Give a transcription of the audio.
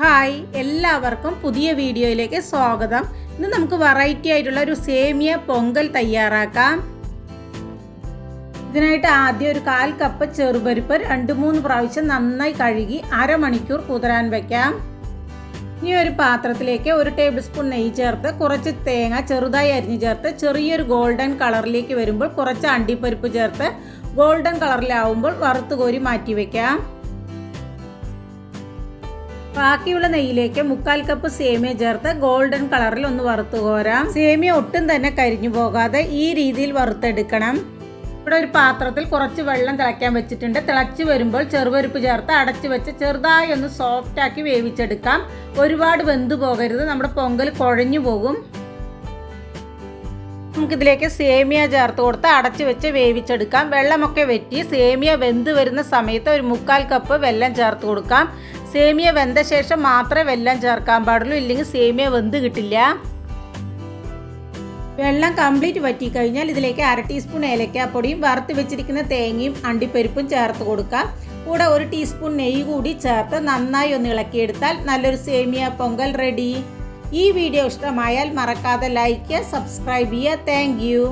Hi, എല്ലാവർക്കും പുതിയ വീഡിയോയിലേക്ക് സ്വാഗതം. ഇന്ന് നമുക്ക് വെറൈറ്റി ആയിട്ടുള്ള ഒരു സേമിയ പൊങ്കൽ തയ്യാറാക്കാം. ഇതിനായിട്ട് ആദ്യം ഒരു 1/4 കപ്പ് ചെറുപരിപ്പ് 2-3 പ്രാവശ്യം നന്നായി കഴുകി അരമണിക്കൂർ കുതിരാൻ വയ്ക്കാം. ഇനി ഒരു പാത്രത്തിലേക്ക് 1 ടേബിൾ സ്പൂൺ നെയ്യ് ചേർത്ത് കുറച്ച് തേങ്ങ ചെറുതായി അരിഞ്ഞ് ചേർത്ത് ചെറിയൊരു ഗോൾഡൻ കളറിലേക്ക് വരുമ്പോൾ കുറച്ച് അണ്ടിപ്പരിപ്പ് ചേർത്ത് ഗോൾഡൻ കളറിലാവുമ്പോൾ വറുത്ത് കോരി മാറ്റി വയ്ക്കാം. ബാക്കിയുള്ള നെയ്യിലേക്ക് 1/4 കപ്പ് സേമിയ ചേർത്ത് ഗോൾഡൻ കളറിൽ ഒന്ന് വറുത്ത് കോരാം. സേമിയ ഒട്ടും തന്നെ കരിഞ്ഞു പോകാതെ ഈ രീതിയിൽ വറുത്തെടുക്കണം. ഇവിടെ ഒരു പാത്രത്തിൽ കുറച്ച് വെള്ളം തിളയ്ക്കാൻ വെച്ചിട്ടുണ്ട്. തിളച്ച് വരുമ്പോൾ ചെറുപരിപ്പ് ചേർത്ത് അടച്ചു വെച്ച് ചെറുതായി ഒന്ന് സോഫ്റ്റാക്കി വേവിച്ചെടുക്കാം. ഒരുപാട് വെന്ത് പോകരുത്, നമ്മുടെ പൊങ്കൽ കുഴഞ്ഞു പോകും. നമുക്കിതിലേക്ക് സേമിയ ചേർത്ത് കൊടുത്ത് അടച്ചു വെച്ച് വേവിച്ചെടുക്കാം. വെള്ളമൊക്കെ വറ്റി സേമിയ വെന്ത് വരുന്ന സമയത്ത് ഒരു 1/4 കപ്പ് വെള്ളം ചേർത്ത് കൊടുക്കാം. സേമിയ വെന്ത ശേഷം മാത്രമേ വെള്ളം ചേർക്കാൻ പാടുള്ളൂ, ഇല്ലെങ്കിൽ സേമിയ വെന്ത് കിട്ടില്ല. വെള്ളം കംപ്ലീറ്റ് വറ്റി കഴിഞ്ഞാൽ ഇതിലേക്ക് 1/2 ടീസ്പൂൺ ഏലക്കാപ്പൊടിയും വറുത്ത് വെച്ചിരിക്കുന്ന തേങ്ങയും അണ്ടിപ്പരിപ്പും ചേർത്ത് കൊടുക്കാം. കൂടെ 1 ടീസ്പൂൺ നെയ്യ് കൂടി ചേർത്ത് നന്നായി ഒന്ന് ഇളക്കിയെടുത്താൽ നല്ലൊരു സേമിയ പൊങ്കൽ റെഡി. ഈ വീഡിയോ ഇഷ്ടമായാൽ മറക്കാതെ ലൈക്ക് ചെയ്യുക, സബ്സ്ക്രൈബ് ചെയ്യുക. Thank you.